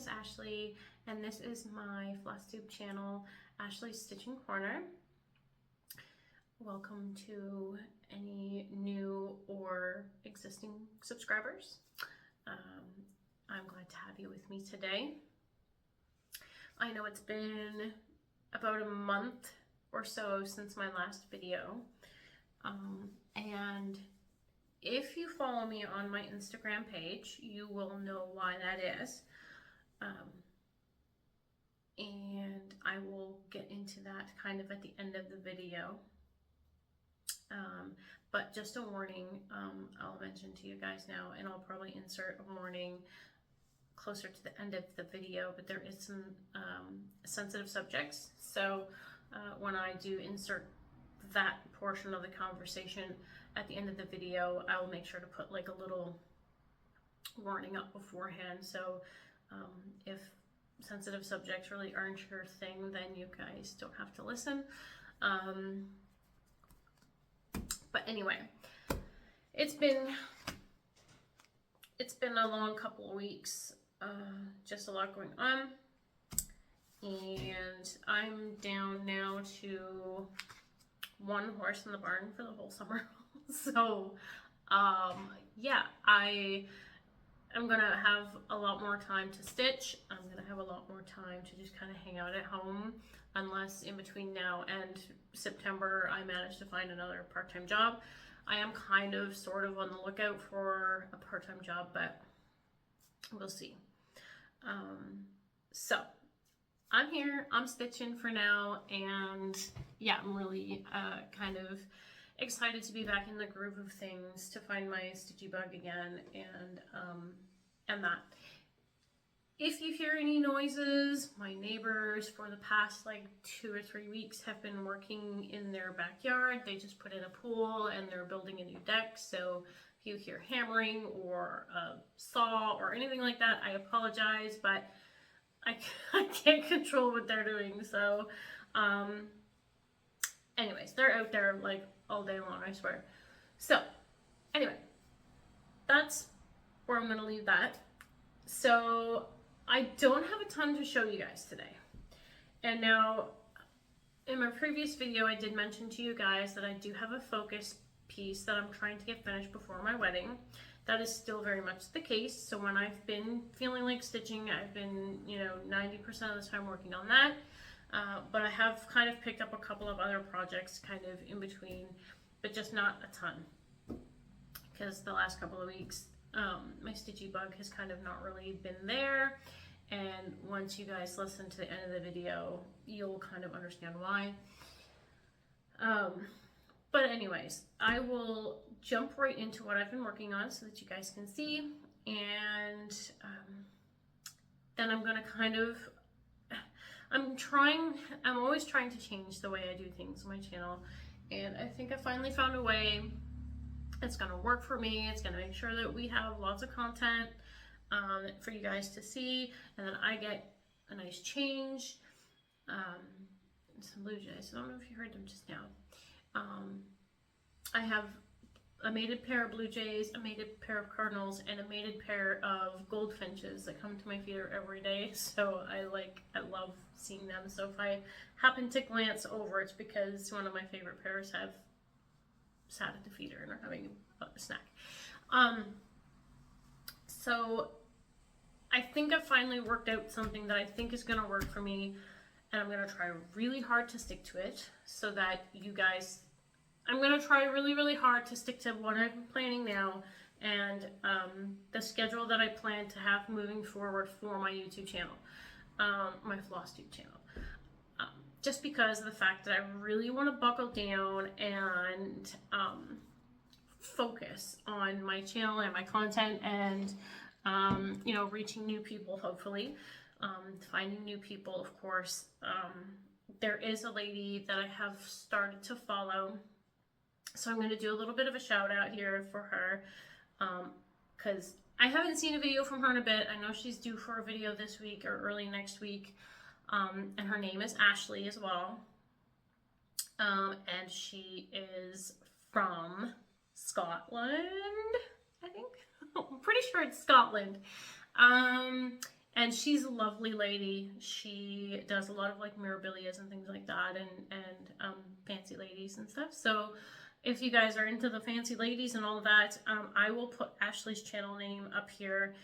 is Ashley, and this is my Flosstube channel, Ashley's Stitching Corner. Welcome to any new or existing subscribers. I'm glad to have you with me today. I know it's been about a month or so since my last video, and if you follow me on my Instagram page, you will know why that is. And I will get into that kind of at the end of the video. But just a warning, I'll mention to you guys now, and I'll probably insert a warning closer to the end of the video, but there is some sensitive subjects. So when I do insert that portion of the conversation at the end of the video, I will make sure to put like a little warning up beforehand. So if sensitive subjects really aren't your thing, then you guys don't have to listen. But anyway, it's been a long couple of weeks, just a lot going on, and I'm down now to one horse in the barn for the whole summer. So yeah, I am gonna have a lot more time to stitch. I'm gonna have a lot more time to just kind of hang out at home, unless in between now and September I manage to find another part-time job. I am kind of sort of on the lookout for a part-time job, but we'll see. So I'm here, I'm stitching for now, and yeah, I'm really kind of excited to be back in the groove of things, to find my stitchy bug again, and that. If you hear any noises, my neighbors for the past like 2 or 3 weeks have been working in their backyard. They just put in a pool and they're building a new deck. So if you hear hammering or a saw or anything like that, I apologize, but I can't control what they're doing. So anyways, they're out there like all day long, I swear. So anyway, that's where I'm gonna leave that. So I don't have a ton to show you guys today. And now, in my previous video, I did mention to you guys that I do have a focus piece that I'm trying to get finished before my wedding. That is still very much the case. So when I've been feeling like stitching, I've been, 90% of the time working on that. But I have kind of picked up a couple of other projects kind of in between, but just not a ton. Because the last couple of weeks, my stitchy bug has kind of not really been there, and once you guys listen to the end of the video, you'll kind of understand why. But anyways, I will jump right into what I've been working on so that you guys can see, and then I'm gonna kind of, I'm always trying to change the way I do things on my channel, and I think I finally found a way it's gonna work for me. It's gonna make sure that we have lots of content for you guys to see, and then I get a nice change. Some blue jays. I don't know if you heard them just now. I have a mated pair of blue jays, a mated pair of cardinals, and a mated pair of goldfinches that come to my feeder every day. So I love seeing them. So if I happen to glance over, it's because one of my favorite pairs have sat at the feeder and are having a snack. So I think I've finally worked out something that I think is gonna work for me, and I'm gonna try really hard to stick to it so that you guys, I'm gonna try really, really hard to stick to what I'm planning now and the schedule that I plan to have moving forward for my YouTube channel, my Flosstube channel. Just because of the fact that I really want to buckle down and focus on my channel and my content, and reaching new people, hopefully, finding new people, of course. There is a lady that I have started to follow, so I'm going to do a little bit of a shout out here for her, because I haven't seen a video from her in a bit. I know she's due for a video this week or early next week. And her name is Ashley as well, and she is from Scotland, I think. I'm pretty sure it's Scotland, And she's a lovely lady. She does a lot of like mirabilias and things like that, and fancy ladies and stuff. So if you guys are into the fancy ladies and all of that, I will put Ashley's channel name up here,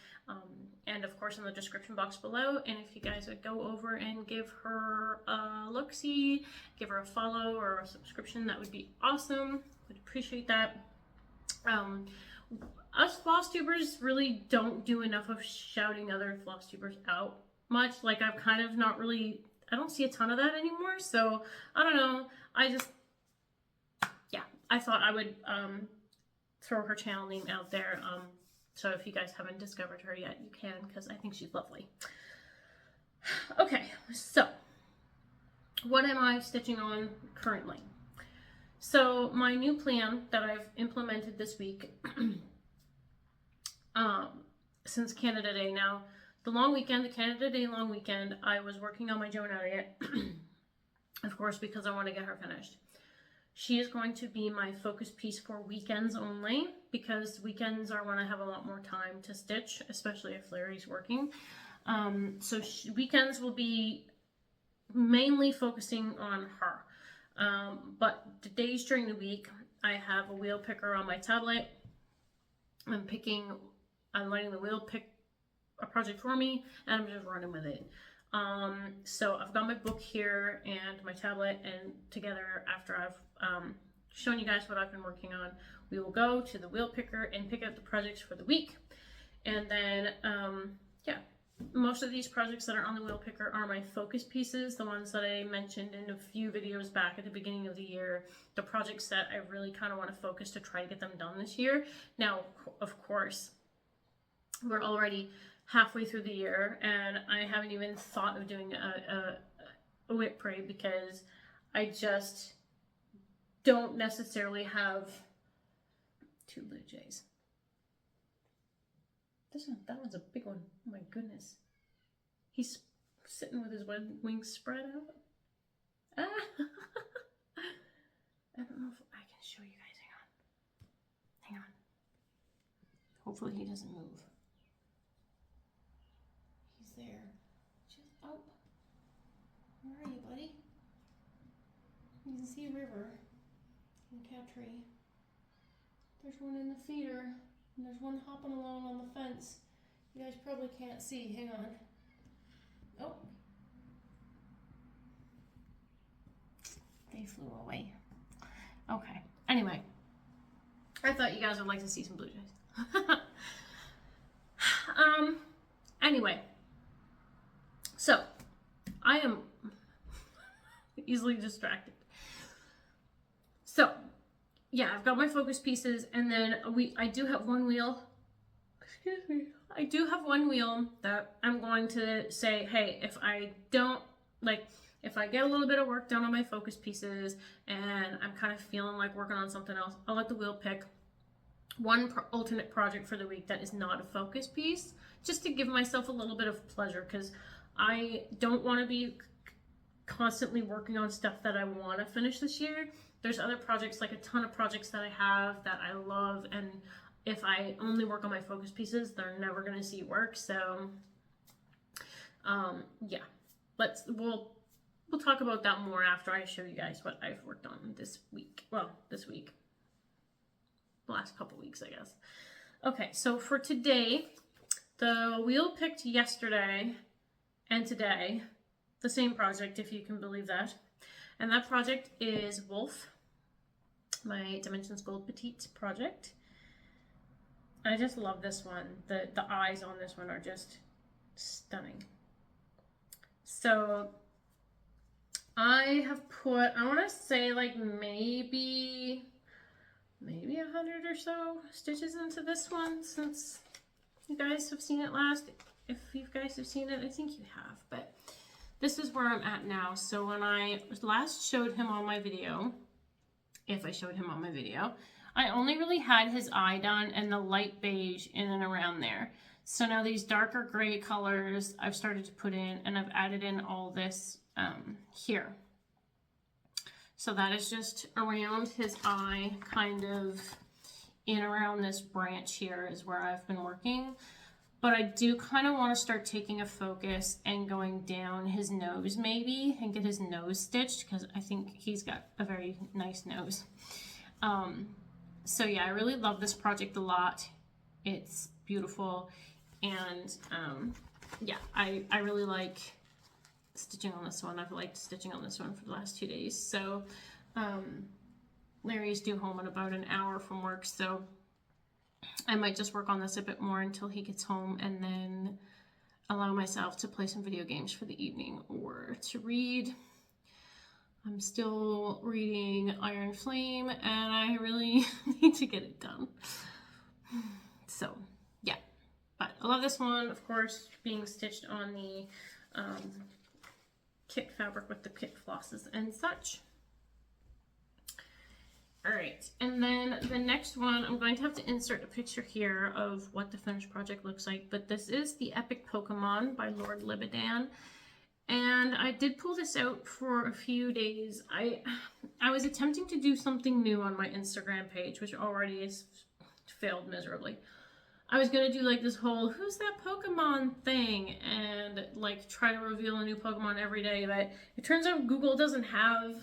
and of course in the description box below. And if you guys would go over and give her a look-see, give her a follow or a subscription, that would be awesome. Would appreciate that. Us Flosstubers really don't do enough of shouting other Flosstubers out much. Like, I've kind of not really, I don't see a ton of that anymore. So I don't know. I thought I would throw her channel name out there. So if you guys haven't discovered her yet, you can, because I think she's lovely. Okay, so what am I stitching on currently? So my new plan that I've implemented this week, since Canada Day. Now, the long weekend, the Canada Day long weekend, I was working on my Joan Elliott, of course, because I want to get her finished. She is going to be my focus piece for weekends only, because weekends are when I have a lot more time to stitch, especially if Larry's working. So weekends will be mainly focusing on her. But the days during the week, I have a wheel picker on my tablet. I'm letting the wheel pick a project for me, and I'm just running with it. So I've got my book here and my tablet, and together, after I've shown you guys what I've been working on, we will go to the wheel picker and pick out the projects for the week. And then, yeah, most of these projects that are on the wheel picker are my focus pieces, the ones that I mentioned in a few videos back at the beginning of the year, the projects that I really kind of want to focus to try to get them done this year. Now, of course, we're already halfway through the year, and I haven't even thought of doing a whip parade, because I just don't necessarily have two blue jays. That one's a big one. Oh my goodness. He's sitting with his wings spread out. Ah. I don't know if I can show you guys. Hang on. Hopefully he doesn't move. He's there. Just up. Where are you, buddy? You can see a river and cat tree. There's one in the feeder, and there's one hopping along on the fence. You guys probably can't see. Hang on. Oh. They flew away. Okay. Anyway, I thought you guys would like to see some blue jays. Anyway, so I am easily distracted. So yeah, I've got my focus pieces, and then I do have one wheel. Excuse me. I do have one wheel that I'm going to say, hey, if I get a little bit of work done on my focus pieces and I'm kind of feeling like working on something else, I'll let the wheel pick one alternate project for the week that is not a focus piece, just to give myself a little bit of pleasure, because I don't want to be constantly working on stuff that I want to finish this year. There's other projects, like a ton of projects that I have that I love, and if I only work on my focus pieces, they're never going to see work. So yeah, we'll talk about that more after I show you guys what I've worked on this week. Well, this week, the last couple weeks, I guess. Okay, so for today, the wheel picked yesterday and today, the same project, if you can believe that. And that project is Wolf, my Dimensions Gold Petite project. I just love this one. The eyes on this one are just stunning. So I have put, I want to say like maybe 100 or so stitches into this one, since you guys have seen it last. If you guys have seen it, I think you have, but this is where I'm at now. So when I last showed him on my video, if I showed him on my video, I only really had his eye done and the light beige in and around there. So now these darker gray colors I've started to put in, and I've added in all this here. So that is just around his eye, kind of in around this branch here is where I've been working. but I do kind of want to start taking a focus and going down his nose maybe and get his nose stitched, because I think he's got a very nice nose. So yeah, I really love this project a lot. It's beautiful, and yeah, I really like stitching on this one. I've liked stitching on this one for the last 2 days. So Larry's due home in about an hour from work, so I might just work on this a bit more until he gets home, and then allow myself to play some video games for the evening or to read. I'm still reading Iron Flame, and I really need to get it done. So yeah, but I love this one, of course, being stitched on the kit fabric with the kit flosses and such. All right, and then the next one, I'm going to have to insert a picture here of what the finished project looks like, but this is the Epic Pokemon by Lord Libidan. And I did pull this out for a few days. I was attempting to do something new on my Instagram page, which already has failed miserably. I was gonna do like this whole "who's that Pokemon" thing and like try to reveal a new Pokemon every day, but it turns out Google doesn't have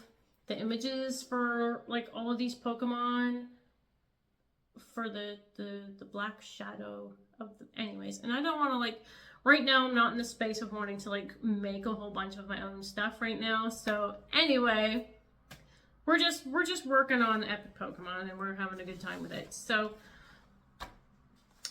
the images for like all of these Pokemon for the black shadow of the, anyways, and I don't want to like, right now I'm not in the space of wanting to like make a whole bunch of my own stuff right now. So anyway, we're just working on Epic Pokemon, and we're having a good time with it. So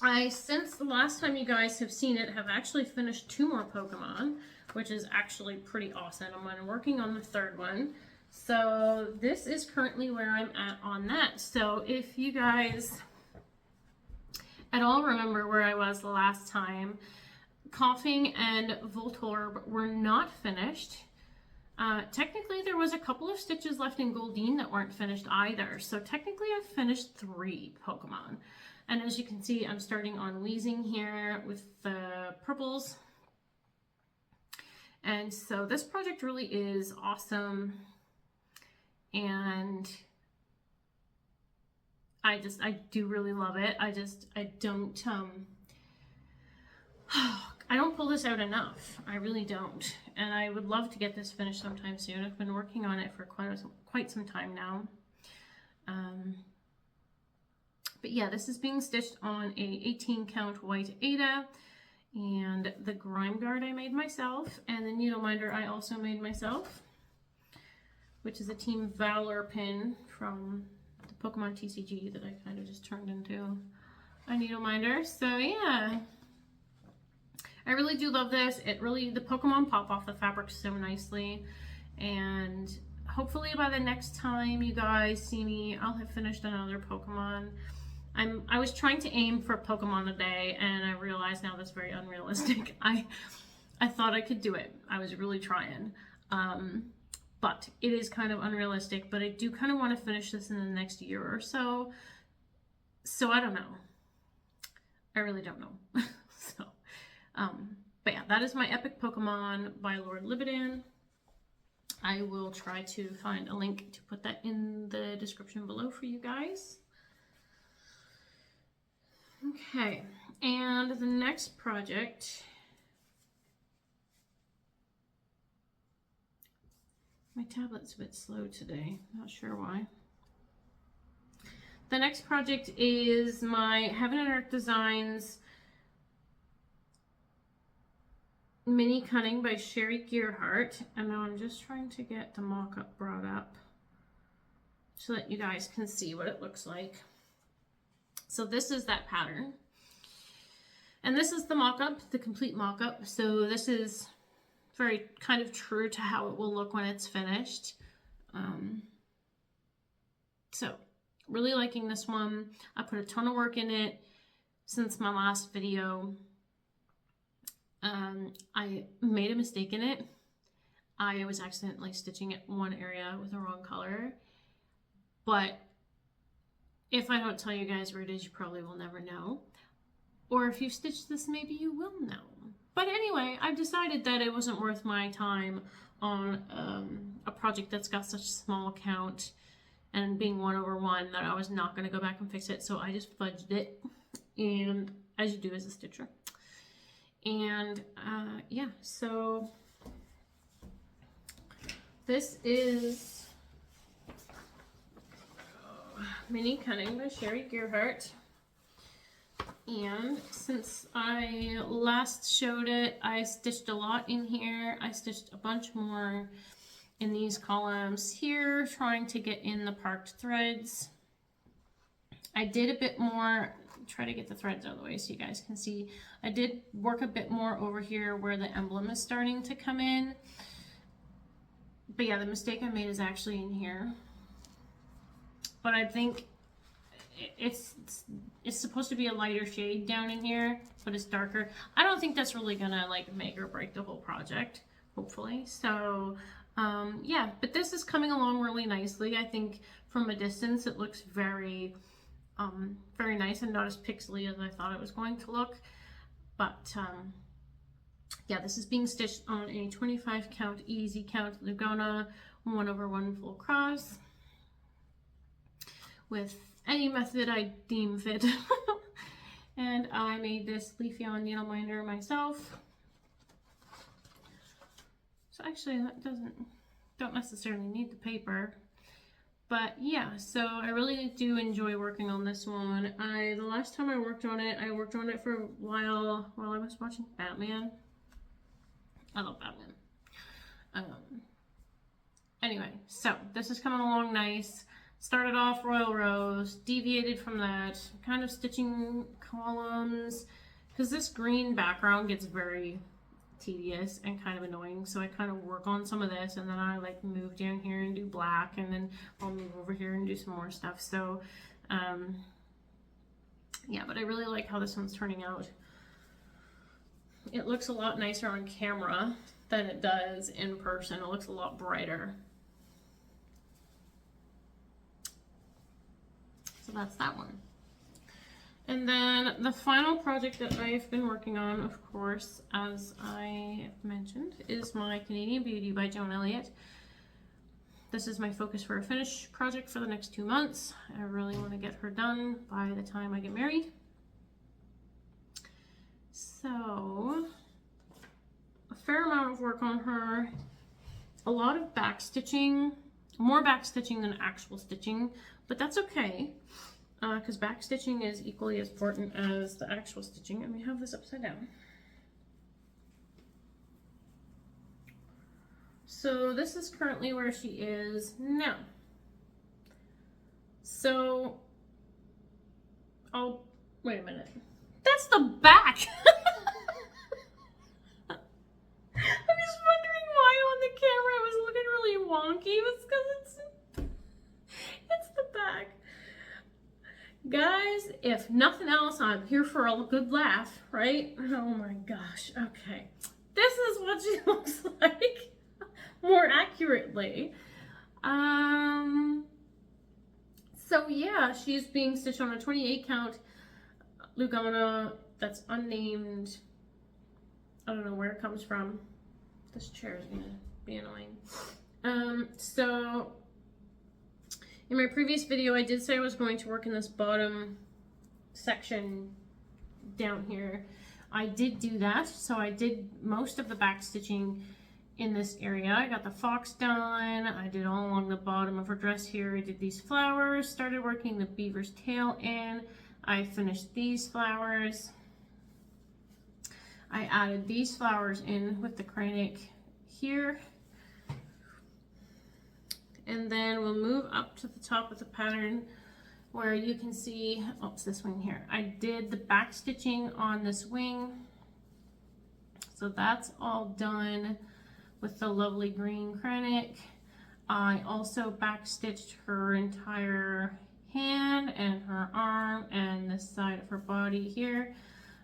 I, since the last time you guys have seen it, have actually finished 2 more Pokemon, which is actually pretty awesome. I'm working on the 3rd one. So this is currently where I'm at on that. So if you guys at all remember where I was the last time, Coughing and Voltorb were not finished. Technically there was a couple of stitches left in Goldeen that weren't finished either. So technically I've finished 3 Pokemon. And as you can see, I'm starting on Wheezing here with the purples. And so this project really is awesome. And I do really love it. I don't pull this out enough. I really don't. And I would love to get this finished sometime soon. I've been working on it for quite some time now. But yeah, this is being stitched on a 18 count white Aida, and the grime guard I made myself, and the needle minder I also made myself, which is a Team Valor pin from the Pokemon TCG that I kind of just turned into a needle minder. So yeah, I really do love this. The Pokemon pop off the fabric so nicely, and hopefully by the next time you guys see me, I'll have finished another Pokemon. I was trying to aim for a Pokemon a day, and I realize now that's very unrealistic. I thought I could do it. I was really trying. But it is kind of unrealistic, but I do kind of want to finish this in the next year or so. So I don't know. I really don't know. So, but yeah, that is my Epic Pokemon by Lord Libidan. I will try to find a link to put that in the description below for you guys. Okay, and the next project, my tablet's a bit slow today, not sure why. The next project is my Heaven and Earth Designs Mini Cunning by Sherry Gearhart, and now I'm just trying to get the mock-up brought up so that you guys can see what it looks like. So this is that pattern, and this is the mock-up, the complete mock-up. So this is very kind of true to how it will look when it's finished. So really liking this one. I put a ton of work in it since my last video. I made a mistake in it. I was accidentally stitching it one area with the wrong color, but if I don't tell you guys where it is, you probably will never know. Or if you stitch this, maybe you will know. But anyway, I've decided that it wasn't worth my time on a project that's got such a small count and being 1/1 that I was not going to go back and fix it. So I just fudged it, and as you do as a stitcher. And yeah, so this is Mini Cunning by Sherry Gearhart. And since I last showed it, I stitched a lot in here. I stitched a bunch more in these columns here, trying to get in the parked threads. I did a bit more, try to get the threads out of the way so you guys can see. I did work a bit more over here where the emblem is starting to come in. But yeah, the mistake I made is actually in here. But I think it's supposed to be a lighter shade down in here, but it's darker. I don't think that's really gonna like make or break the whole project, hopefully. So yeah, but this is coming along really nicely. I think from a distance it looks very very nice and not as pixely as I thought it was going to look. But yeah, this is being stitched on a 25 count easy count Lugana 1/1 full cross with any method I deem fit. And I made this leaf yarn needle minder myself. So actually that don't necessarily need the paper. But yeah, so I really do enjoy working on this one. The last time I worked on it for a while I was watching Batman. I love Batman. Anyway, so this is coming along nice. Started off Royal Rose, deviated from that, kind of stitching columns, because this green background gets very tedious and kind of annoying, so I kind of work on some of this, and then I like move down here and do black, and then I'll move over here and do some more stuff. So yeah, but I really like how this one's turning out. It looks a lot nicer on camera than it does in person. It looks a lot brighter. So that's that one. And then the final project that I've been working on, of course, as I mentioned, is my Canadian Beauty by Joan Elliott. This is my focus for a finish project for the next 2 months. I really want to get her done by the time I get married. So, a fair amount of work on her. A lot of back stitching, more back stitching than actual stitching, but that's okay. Because back stitching is equally as important as the actual stitching. And we have this upside down. So this is currently where she is now. So, wait a minute. That's the back! I was wondering why on the camera it was looking really wonky. It's because it's the back. Guys, if nothing else, I'm here for a good laugh, right? Oh my gosh, okay. This is what she looks like, more accurately. So yeah, she's being stitched on a 28 count Lugana that's unnamed. I don't know where it comes from. This chair is gonna be annoying. So in my previous video, I did say I was going to work in this bottom section down here. I did do that, so I did most of the back stitching in this area. I got the fox done, I did all along the bottom of her dress here. I did these flowers, started working the beaver's tail in. I finished these flowers. I added these flowers in with the Kreinik here. And then we'll move up to the top of the pattern where you can see, oh, it's this wing here. I did the back stitching on this wing. So that's all done with the lovely green Kreinik. I also back stitched her entire hand and her arm and this side of her body here.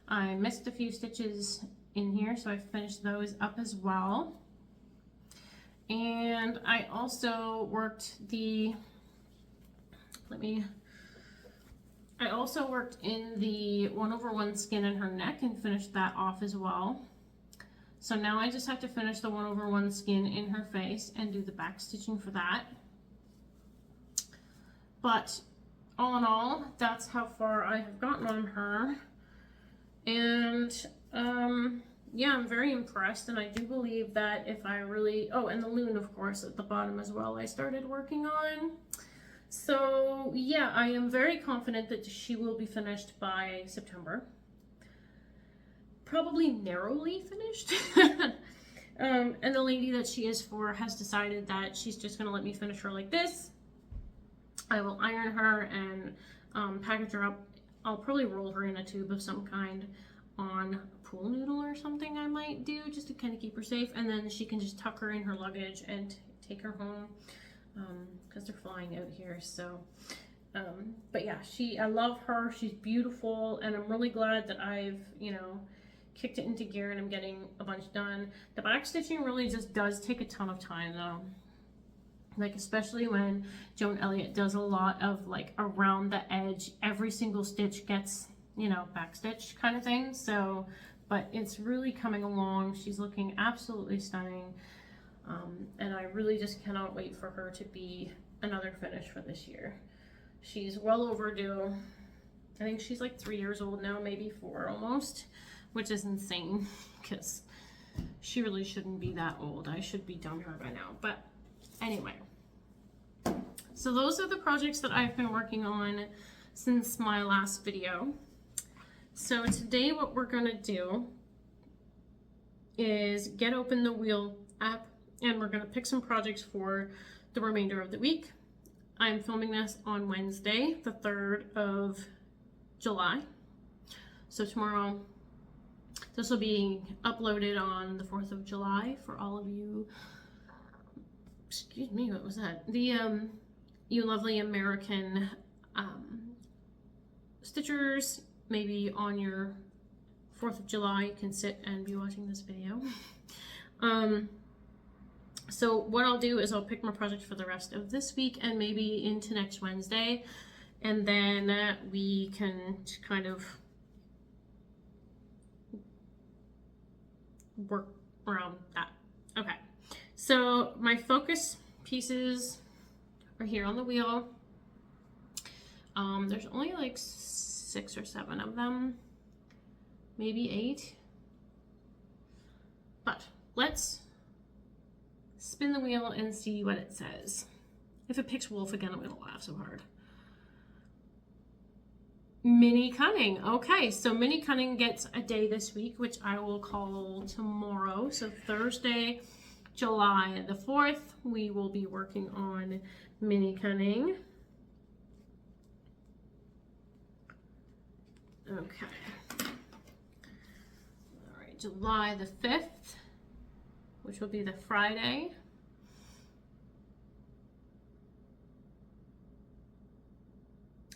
I missed a few stitches in here, so I finished those up as well. And I also worked I also worked in the 1/1 skin in her neck and finished that off as well. So now I just have to finish the 1/1 skin in her face and do the back stitching for that. But all in all, that's how far I have gotten on her. And yeah, I'm very impressed, and I do believe that if I really, oh, and the loon, of course, at the bottom as well, I started working on. So yeah, I am very confident that she will be finished by September. Probably narrowly finished. And the lady that she is for has decided that she's just gonna let me finish her like this. I will iron her and package her up. I'll probably roll her in a tube of some kind on a pool noodle or something I might do, just to kind of keep her safe, and then she can just tuck her in her luggage and take her home, because they're flying out here. So but yeah, I love her. She's beautiful, and I'm really glad that I've, you know, kicked it into gear and I'm getting a bunch done. The back stitching really just does take a ton of time though. Like, especially when Joan Elliott does a lot of like around the edge, every single stitch gets, you know, back stitch kind of thing. So, but it's really coming along. She's looking absolutely stunning. And I really just cannot wait for her to be another finish for this year. She's well overdue. I think she's like 3 years old now, maybe 4 almost, which is insane because she really shouldn't be that old. I should be done her by now. But anyway, so those are the projects that I've been working on since my last video. So today what we're gonna do is get open the Wheel app, and we're gonna pick some projects for the remainder of the week. I'm filming this on Wednesday, the 3rd of July. So tomorrow, this will be uploaded on the 4th of July for all of you. Excuse me, what was that? You lovely American stitchers, maybe on your 4th of July, you can sit and be watching this video. So what I'll do is I'll pick my project for the rest of this week and maybe into next Wednesday, and then we can kind of work around that. Okay, so my focus pieces are here on the wheel. There's only like 6 or 7 of them, maybe 8, but let's spin the wheel and see what it says. If it picks wolf again, I'm gonna laugh so hard. Mini Cunning. Okay, so Mini Cunning gets a day this week, which I will call tomorrow. So Thursday, July the 4th, we will be working on Mini Cunning. Okay. All right, July the 5th, which will be the Friday.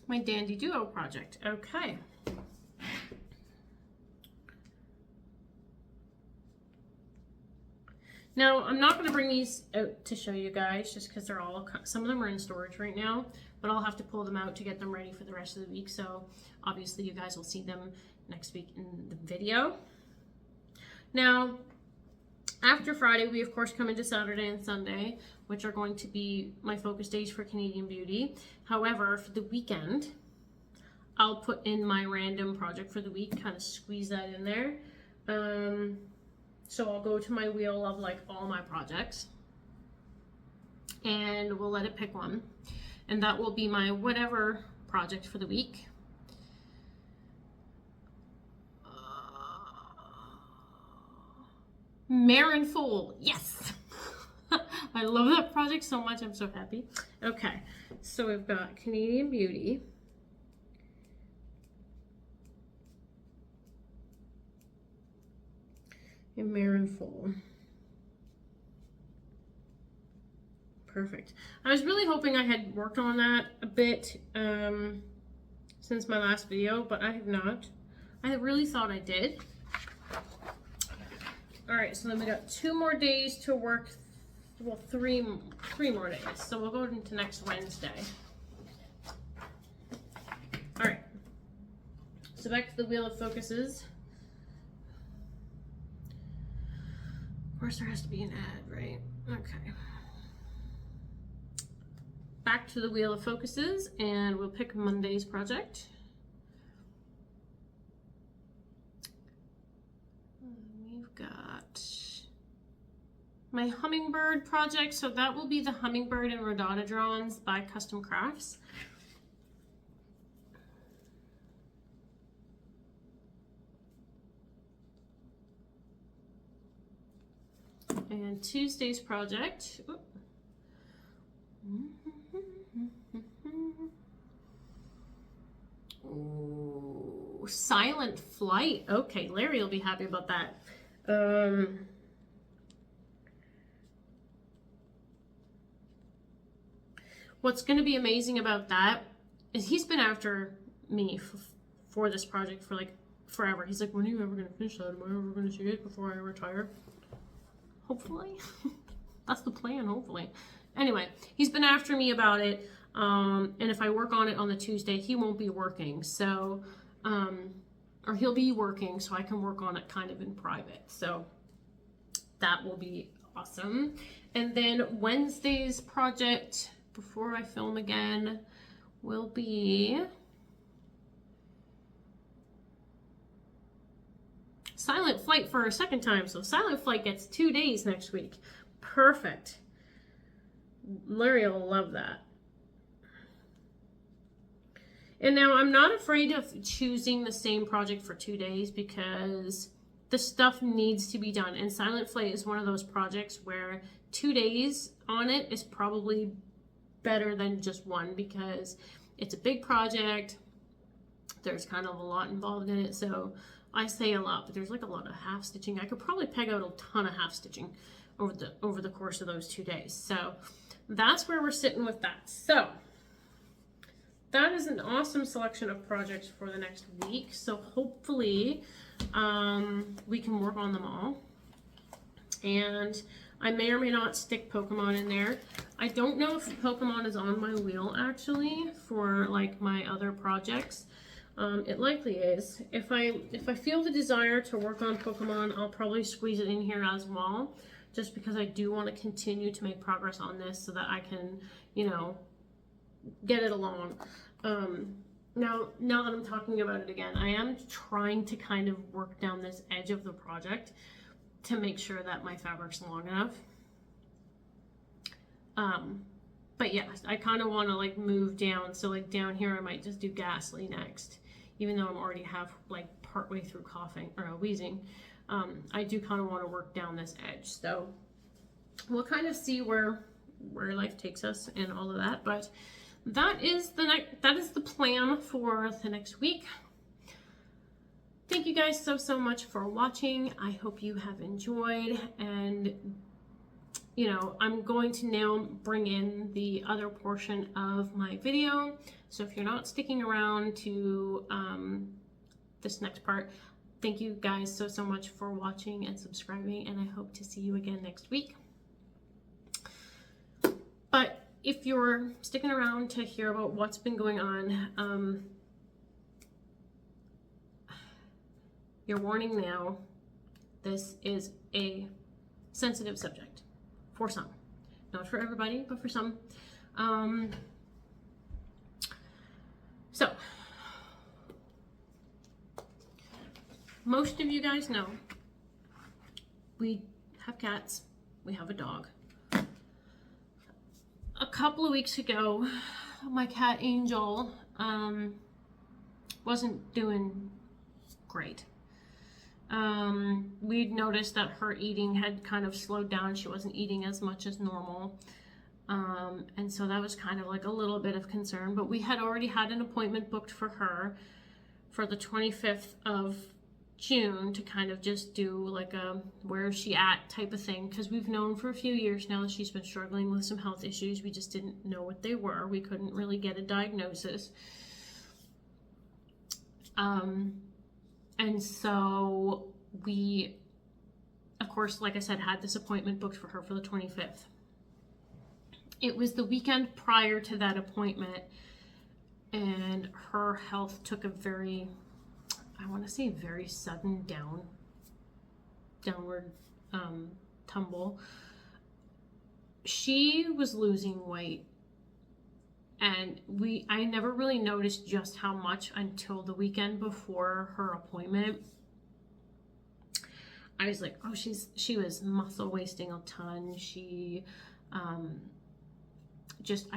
My Dandy Duo project. Okay. Now, I'm not going to bring these out to show you guys just because they're all, some of them are in storage right now, but I'll have to pull them out to get them ready for the rest of the week. So obviously you guys will see them next week in the video. Now, after Friday, we of course come into Saturday and Sunday, which are going to be my focus days for Canadian Beauty. However, for the weekend, I'll put in my random project for the week, kind of squeeze that in there. So I'll go to my wheel of like all my projects and we'll let it pick one. And that will be my whatever project for the week. Marin Fool, yes! I love that project so much, I'm so happy. Okay, so we've got Canadian Beauty. And Marin Fool. Perfect. I was really hoping I had worked on that a bit since my last video, but I have not. I really thought I did. All right, so then we got 2 more days to work. Well, three more days. So we'll go into next Wednesday. All right. So back to the Wheel of Focuses. Of course, there has to be an ad, right? Okay. Back to the Wheel of Focuses, and we'll pick Monday's project. my hummingbird project. So that will be the hummingbird and rhododendrons by Custom Crafts. And Tuesday's project, ooh, Silent Flight. Okay, Larry will be happy about that. What's going to be amazing about that is he's been after me for this project for like forever. He's like, when are you ever going to finish that? Am I ever going to see it before I retire? Hopefully. That's the plan, hopefully. Anyway, he's been after me about it. And if I work on it on the Tuesday, he won't be working. So, or he'll be working so I can work on it kind of in private. So that will be awesome. And then Wednesday's project, before I film again, will be Silent Flight for a second time. So Silent Flight gets 2 days next week. Perfect. Larry will love that. And now I'm not afraid of choosing the same project for 2 days because the stuff needs to be done. And Silent Flight is one of those projects where 2 days on it is probably better than just one because it's a big project. There's kind of a lot involved in it. So I say a lot, but there's like a lot of half stitching. I could probably peg out a ton of half stitching over the course of those 2 days. So that's where we're sitting with that. So that is an awesome selection of projects for the next week. So hopefully we can work on them all. And I may or may not stick Pokemon in there. I don't know if Pokemon is on my wheel actually for like my other projects. It likely is. If I feel the desire to work on Pokemon, I'll probably squeeze it in here as well, just because I do want to continue to make progress on this so that I can, you know, get it along. Now that I'm talking about it again, I am trying to kind of work down this edge of the project to make sure that my fabric's long enough. But yeah, I kind of want to like move down. So like down here, I might just do Ghastly next, even though I'm already like partway through coughing or wheezing. I do kind of want to work down this edge. So we'll kind of see where life takes us and all of that. But that is the plan for the next week. Thank you guys so much for watching. I hope you have enjoyed, and you know, I'm going to now bring in the other portion of my video. So if you're not sticking around to this next part, thank you guys so much for watching and subscribing, and I hope to see you again next week. But if you're sticking around to hear about what's been going on, your warning now, this is a sensitive subject for some. Not for everybody, but for some. So, most of you guys know we have cats, we have a dog. A couple of weeks ago, my cat Angel wasn't doing great. We'd noticed that her eating had kind of slowed down. She wasn't eating as much as normal. And so that was kind of like a little bit of concern, but we had already had an appointment booked for her for the 25th of June to kind of just do like a where is she at type of thing, because we've known for a few years now that she's been struggling with some health issues. We just didn't know what they were. We couldn't really get a diagnosis. And so we, of course, like I said, had this appointment booked for her for the 25th. It was the weekend prior to that appointment, and her health took a very, I want to say very sudden downward tumble. She was losing weight, and I never really noticed just how much until the weekend before her appointment. I was like, oh, she was muscle wasting a ton. She, I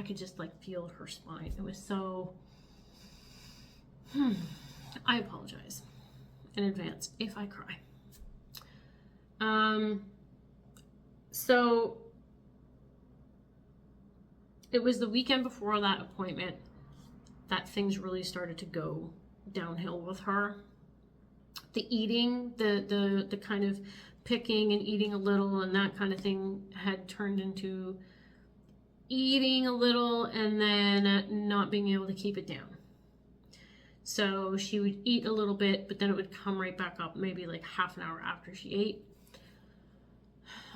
could just like feel her spine. It was so, I apologize in advance if I cry. So it was the weekend before that appointment that things really started to go downhill with her. The eating, the kind of picking and eating a little and that kind of thing had turned into eating a little and then not being able to keep it down. So she would eat a little bit, but then it would come right back up maybe like half an hour after she ate.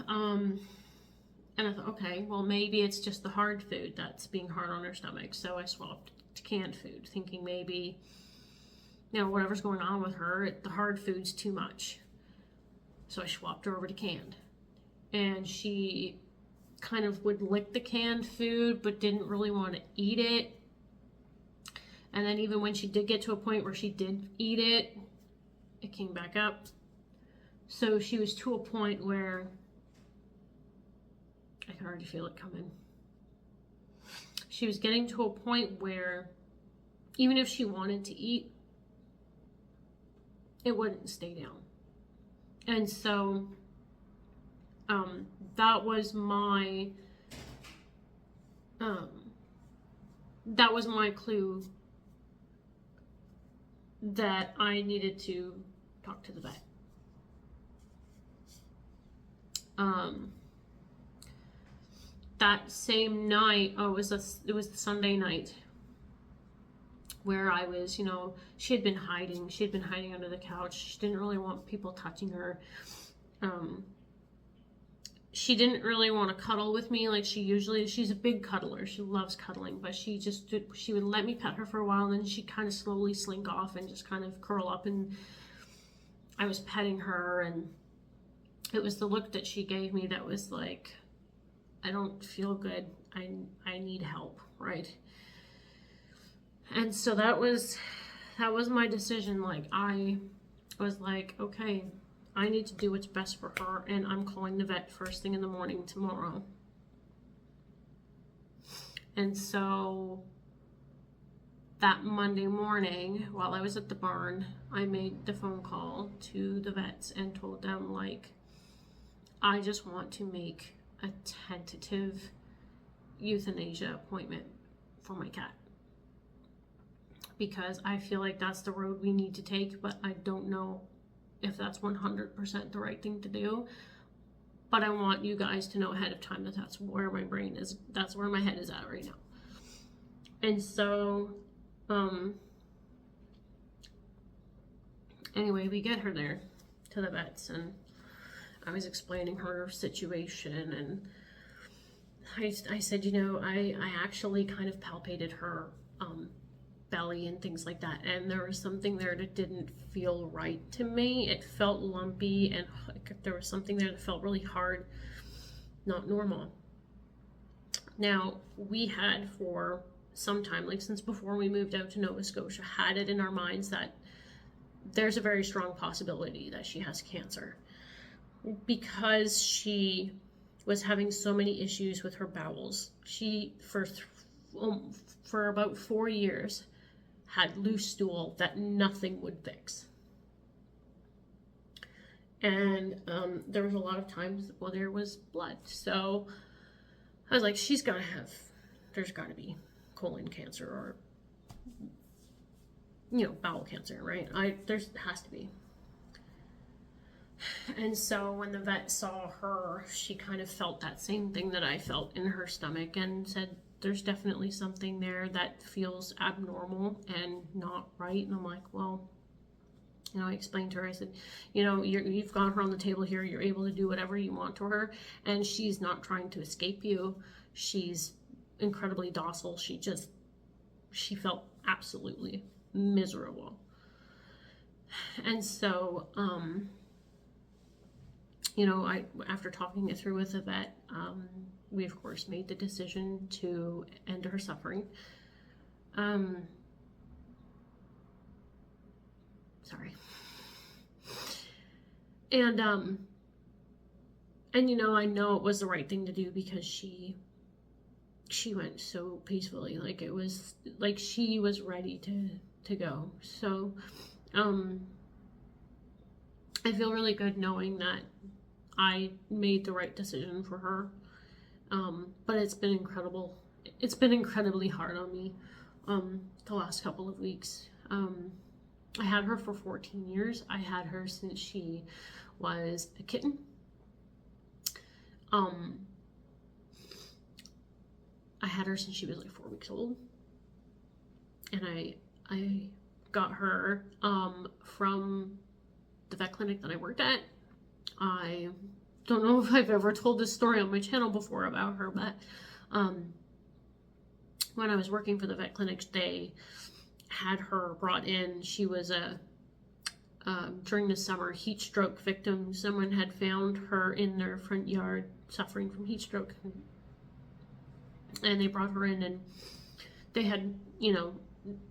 And I thought, okay, well, maybe it's just the hard food that's being hard on her stomach. So I swapped to canned food, thinking maybe, you know, whatever's going on with her, the hard food's too much. So I swapped her over to canned. And she kind of would lick the canned food, but didn't really want to eat it. And then even when she did get to a point where she did eat it, it came back up. So she was to a point where I can already feel it coming. She was getting to a point where even if she wanted to eat, it wouldn't stay down. And so that was my clue that I needed to talk to the vet. That same night, it was the Sunday night where I was, you know, she had been hiding under the couch. She didn't really want people touching her. She didn't really want to cuddle with me like she's a big cuddler. She loves cuddling, but she would let me pet her for a while, and then she'd kind of slowly slink off and just kind of curl up, and I was petting her, and it was the look that she gave me that was like, I don't feel good. I need help, right? And so that was my decision. Like, I was like, okay, I need to do what's best for her, and I'm calling the vet first thing in the morning tomorrow. And so that Monday morning, while I was at the barn, I made the phone call to the vets and told them, like, I just want to make a tentative euthanasia appointment for my cat, because I feel like that's the road we need to take, but I don't know if that's 100% the right thing to do. But I want you guys to know ahead of time that that's where my brain is, that's where my head is at right now. And so anyway, we get her there to the vets, and I was explaining her situation, and I said, you know, I actually kind of palpated her belly and things like that, and there was something there that didn't feel right to me. It felt lumpy, and there was something there that felt really hard, not normal. Now, we had for some time, like since before we moved out to Nova Scotia, had it in our minds that there's a very strong possibility that she has cancer, because she was having so many issues with her bowels. She, for about 4 years, had loose stool that nothing would fix. And there was a lot of times where there was blood. So I was like, there's got to be colon cancer or, you know, bowel cancer, right? There has to be. And so when the vet saw her, she kind of felt that same thing that I felt in her stomach, and said, there's definitely something there that feels abnormal and not right. And I'm like, well, you know, I explained to her, I said, you know, you've got her on the table here, you're able to do whatever you want to her, and she's not trying to escape you. She's incredibly docile. She felt absolutely miserable. And so, you know, after talking it through with the vet, we of course made the decision to end her suffering. Sorry. And And you know, I know it was the right thing to do because she went so peacefully. Like, it was like she was ready to go. So I feel really good knowing that I made the right decision for her. But it's been incredible. It's been incredibly hard on me the last couple of weeks. I had her for 14 years. I had her since she was a kitten. I had her since she was like 4 weeks old. And I got her from the vet clinic that I worked at. I don't know if I've ever told this story on my channel before about her, but when I was working for the vet clinic, they had her brought in. She was during the summer, heat stroke victim. Someone had found her in their front yard suffering from heat stroke, and they brought her in, and they had, you know,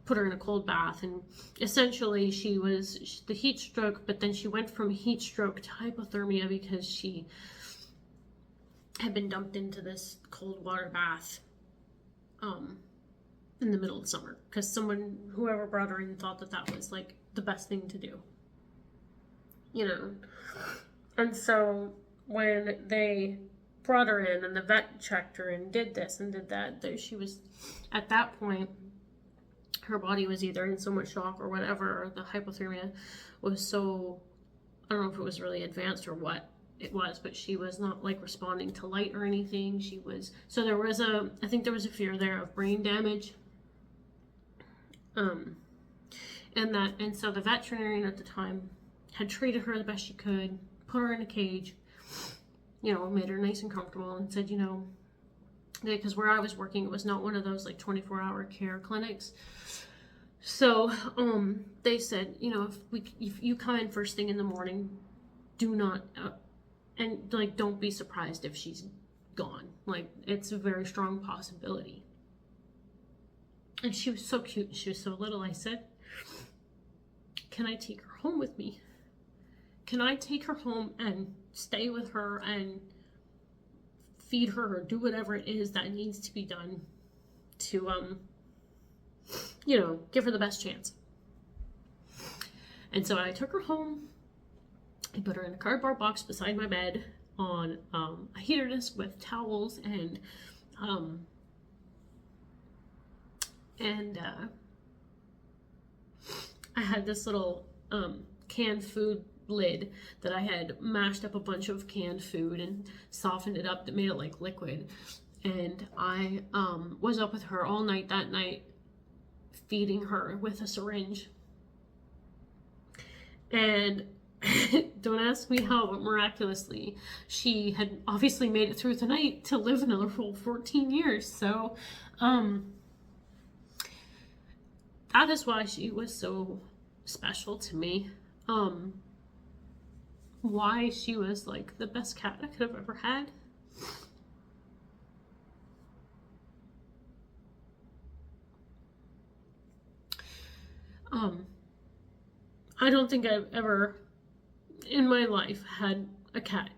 put her in a cold bath, and essentially she was the heat stroke, but then she went from heat stroke to hypothermia because she had been dumped into this cold water bath in the middle of summer because whoever brought her in thought that that was like the best thing to do, you know. And so when they brought her in and the vet checked her and did this and did that, she was, at that point, her body was either in so much shock or whatever, or the hypothermia was so, I don't know if it was really advanced or what it was, but she was not like responding to light or anything. She was, so there was I think there was a fear there of brain damage. And so the veterinarian at the time had treated her the best she could, put her in a cage, you know, made her nice and comfortable, and said, you know, because where I was working, it was not one of those like 24-hour care clinics. So they said, you know, if you come in first thing in the morning, do not and like don't be surprised if she's gone. Like, it's a very strong possibility. And she was so cute. She was so little. I said, can I take her home with me? Can I take her home and stay with her and feed her or do whatever it is that needs to be done to, you know, give her the best chance? And so I took her home. I put her in a cardboard box beside my bed on a heater disc with towels, and I had this little canned food lid that I had mashed up a bunch of canned food and softened it up that made it like liquid. And I was up with her all night that night, feeding her with a syringe. And don't ask me how, but miraculously she had obviously made it through the night to live another full 14 years. So that is why she was so special to me. Why she was like the best cat I could have ever had. I don't think I've ever in my life had a cat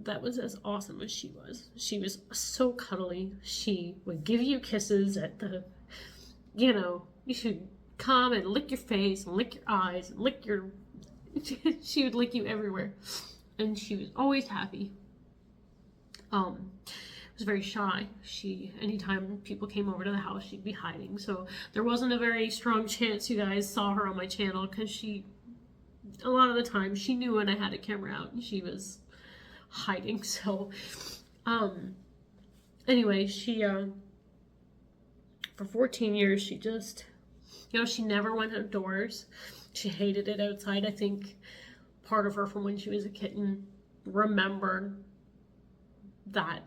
that was as awesome as she was. She was so cuddly. She would give you kisses at the, you know, you should come and lick your face and lick your eyes and lick your, she would lick you everywhere. And she was always happy. Was very shy. Anytime people came over to the house, she'd be hiding. So there wasn't a very strong chance you guys saw her on my channel, because a lot of the time she knew when I had a camera out and she was hiding. So anyway, she for 14 years she just, you know, she never went outdoors. She hated it outside. I think part of her from when she was a kitten remembered that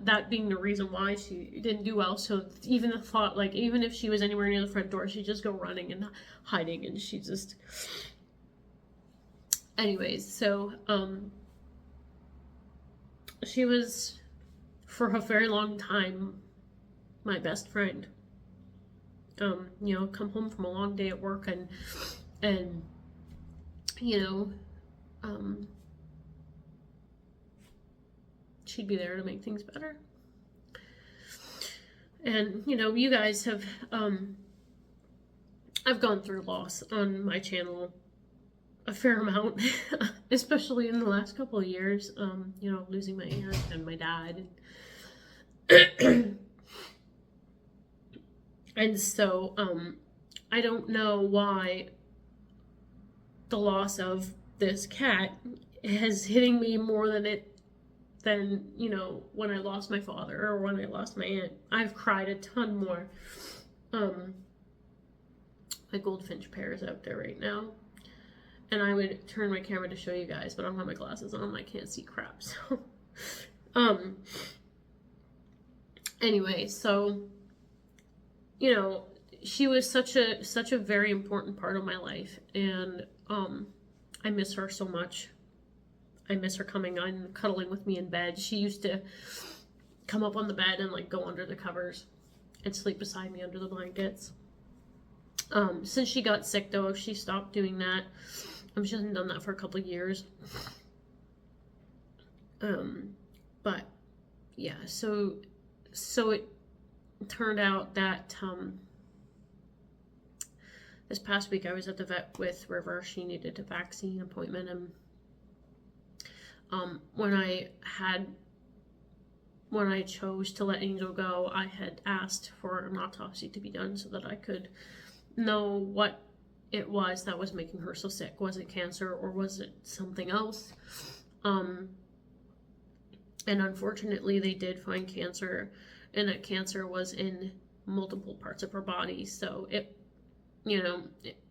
that being the reason why she didn't do well. So even the thought, like, even if she was anywhere near the front door, she'd just go running and hiding, and she just, anyways. So she was for a very long time my best friend. You know, come home from a long day at work and you know, she'd be there to make things better. And, you know, you guys have, I've gone through loss on my channel a fair amount, especially in the last couple of years, you know, losing my aunt and my dad. And so, I don't know why the loss of this cat is hitting me more than, you know, when I lost my father or when I lost my aunt. I've cried a ton more. My goldfinch pair is out there right now. And I would turn my camera to show you guys, but I don't have my glasses on. I can't see crap. So, anyway, so, you know, she was such a very important part of my life, and I miss her so much. I miss her coming on, cuddling with me in bed. She used to come up on the bed and like go under the covers and sleep beside me under the blankets. Since she got sick though, she stopped doing that. She hasn't done that for a couple of years. But yeah, so it turned out that this past week I was at the vet with River. She needed a vaccine appointment, and when I chose to let Angel go, I had asked for an autopsy to be done so that I could know what it was that was making her so sick. Was it cancer or was it something else? And unfortunately they did find cancer, and that cancer was in multiple parts of her body. So it, you know,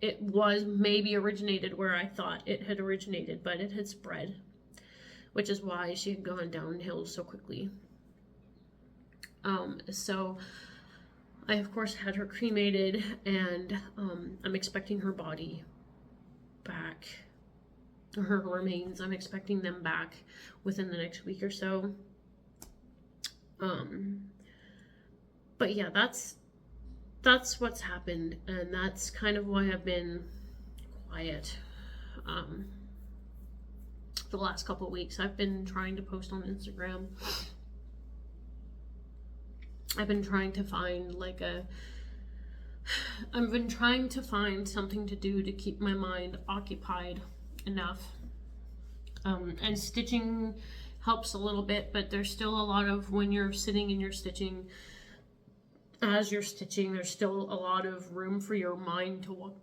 it was maybe originated where I thought it had originated, but it had spread, which is why she had gone downhill so quickly. So I, of course, had her cremated, and I'm expecting her body back, or her remains. I'm expecting them back within the next week or so. But yeah, that's what's happened, and that's kind of why I've been quiet. The last couple of weeks, I've been trying to post on Instagram. I've been trying to find something to do to keep my mind occupied enough. And stitching helps a little bit, but there's still a lot of, when you're sitting and you're stitching, as you're stitching, there's still a lot of room for your mind to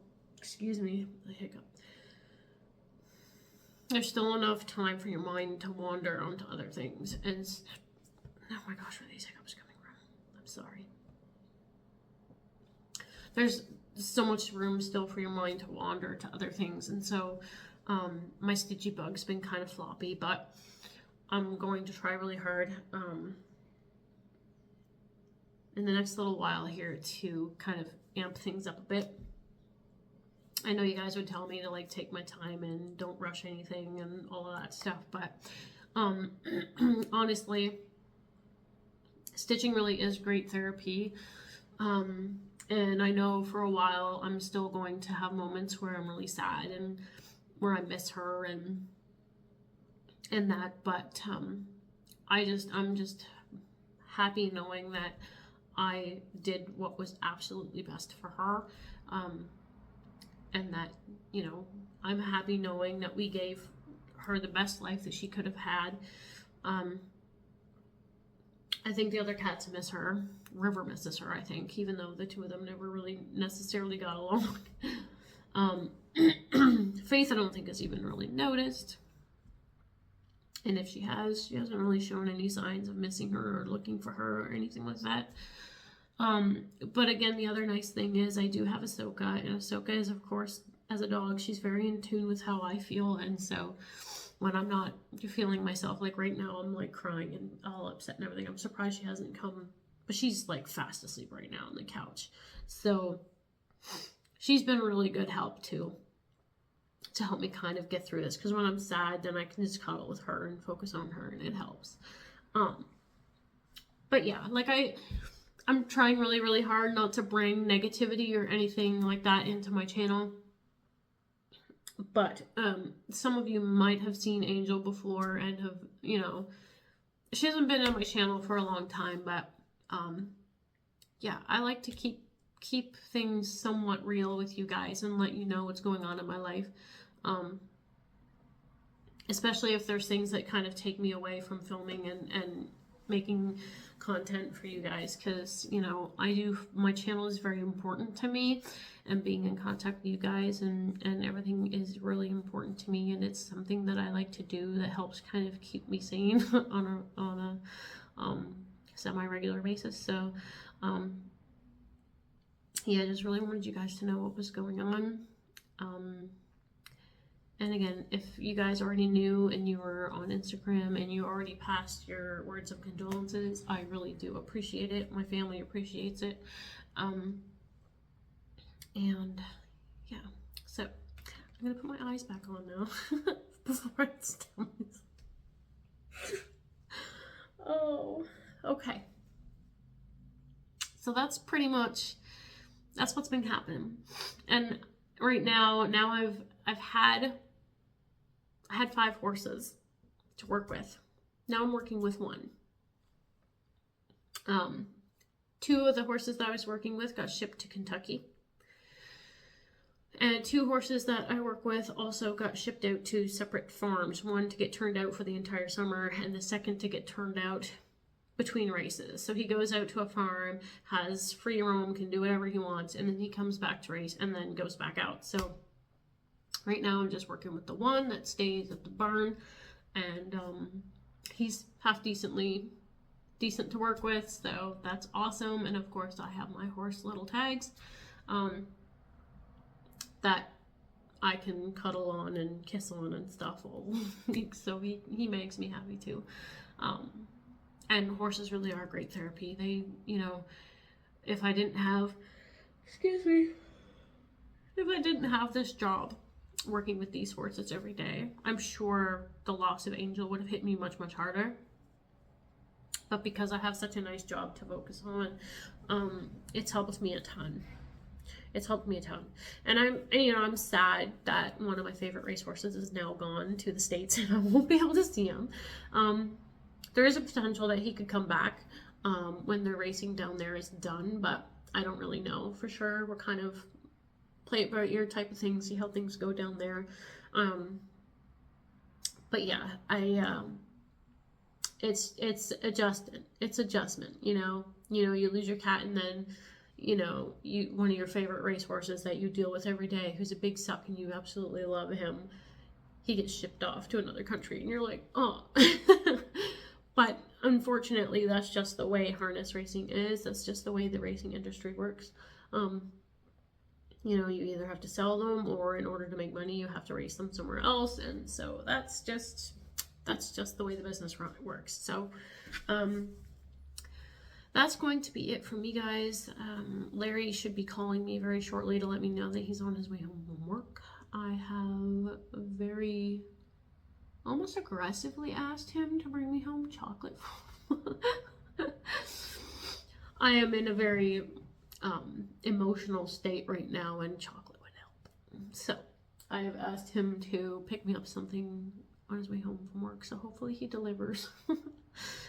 excuse me, a hiccup. There's still enough time for your mind to wander onto other things. And oh my gosh, where are these hiccups coming from? I'm sorry. There's so much room still for your mind to wander to other things. And so my stitchy bug's been kind of floppy, but I'm going to try really hard in the next little while here to kind of amp things up a bit. I know you guys would tell me to like take my time and don't rush anything and all of that stuff, but honestly, stitching really is great therapy. And I know for a while I'm still going to have moments where I'm really sad and where I miss her and that, but I'm just happy knowing that I did what was absolutely best for her. And that, you know, I'm happy knowing that we gave her the best life that she could have had. I think the other cats miss her. River misses her, I think, even though the two of them never really necessarily got along. Faith, I don't think has even really noticed. And if she hasn't really shown any signs of missing her or looking for her or anything like that. But again, the other nice thing is I do have Ahsoka, and Ahsoka is, of course, as a dog, she's very in tune with how I feel, and so when I'm not feeling myself, like right now, I'm like crying and all upset and everything. I'm surprised she hasn't come, but she's like fast asleep right now on the couch. So she's been really good help too, to help me kind of get through this, because when I'm sad, then I can just cuddle with her and focus on her, and it helps. But yeah, like I'm trying really, really hard not to bring negativity or anything like that into my channel. But some of you might have seen Angel before and have, you know, she hasn't been on my channel for a long time, but yeah, I like to keep things somewhat real with you guys and let you know what's going on in my life. Especially if there's things that kind of take me away from filming and making content for you guys, because you know, my channel is very important to me, and being in contact with you guys and everything is really important to me, and it's something that I like to do that helps kind of keep me sane on a semi-regular basis. So yeah, I just really wanted you guys to know what was going on. And again, if you guys already knew and you were on Instagram and you already passed your words of condolences, I really do appreciate it. My family appreciates it. And yeah, so I'm gonna put my eyes back on now before it's done. Oh, okay. So that's pretty much, that's what's been happening. And right now I've had 5 horses to work with. Now I'm working with 1. 2 of the horses that I was working with got shipped to Kentucky. And 2 horses that I work with also got shipped out to separate farms. One to get turned out for the entire summer, and the second to get turned out between races. So he goes out to a farm, has free roam, can do whatever he wants, and then he comes back to race and then goes back out. So right now I'm just working with the one that stays at the barn, and he's half decent to work with, so that's awesome. And of course I have my horse little tags that I can cuddle on and kiss on and stuff all week, so he makes me happy too. And horses really are great therapy. They, you know, if I didn't have this job working with these horses every day, I'm sure the loss of Angel would have hit me much, much harder. But because I have such a nice job to focus on, it's helped me a ton. It's helped me a ton. And I'm sad that one of my favorite racehorses is now gone to the States and I won't be able to see him. There is a potential that he could come back when their racing down there is done, but I don't really know for sure. We're kind of play it by ear type of thing, see how things go down there. But yeah, it's adjustment, you know, you lose your cat, and then, you know, one of your favorite racehorses that you deal with every day, who's a big suck and you absolutely love him, he gets shipped off to another country and you're like, oh. But unfortunately, that's just the way harness racing is. That's just the way the racing industry works. You know, you either have to sell them, or in order to make money, you have to race them somewhere else. And so that's just the way the business works. So, that's going to be it for me, guys. Larry should be calling me very shortly to let me know that he's on his way home from work. I have very almost aggressively asked him to bring me home chocolate. I am in a very emotional state right now, and chocolate would help. So I have asked him to pick me up something on his way home from work, so hopefully he delivers.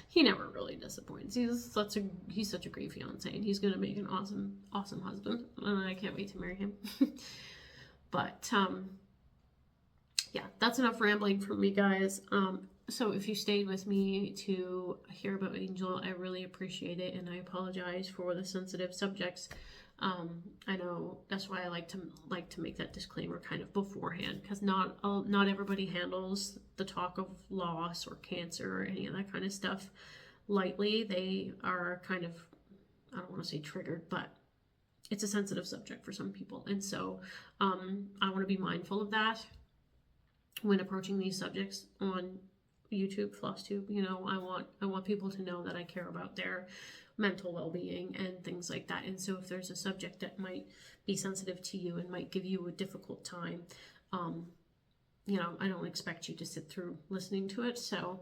He never really disappoints. He's such a great fiance, and he's gonna make an awesome husband, and I can't wait to marry him. But yeah, that's enough rambling from me, guys. So if you stayed with me to hear about Angel, I really appreciate it, and I apologize for the sensitive subjects. I know that's why I like to make that disclaimer kind of beforehand, because not everybody handles the talk of loss or cancer or any of that kind of stuff lightly. They are kind of, I don't want to say triggered, but it's a sensitive subject for some people, and so I want to be mindful of that when approaching these subjects on YouTube, Flosstube. You know, I want people to know that I care about their mental well-being and things like that. And so if there's a subject that might be sensitive to you and might give you a difficult time, you know, I don't expect you to sit through listening to it. So,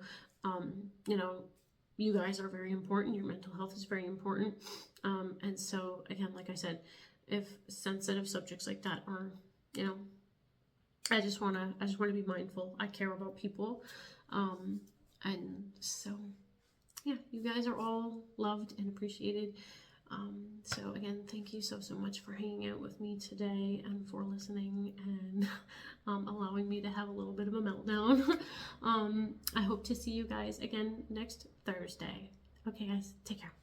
you know, you guys are very important. Your mental health is very important. And so again, like I said, if sensitive subjects like that are, you know, I just want to be mindful. I care about people. And so yeah, you guys are all loved and appreciated. So again, thank you so much for hanging out with me today and for listening and allowing me to have a little bit of a meltdown. I hope to see you guys again next Thursday. Okay guys, take care.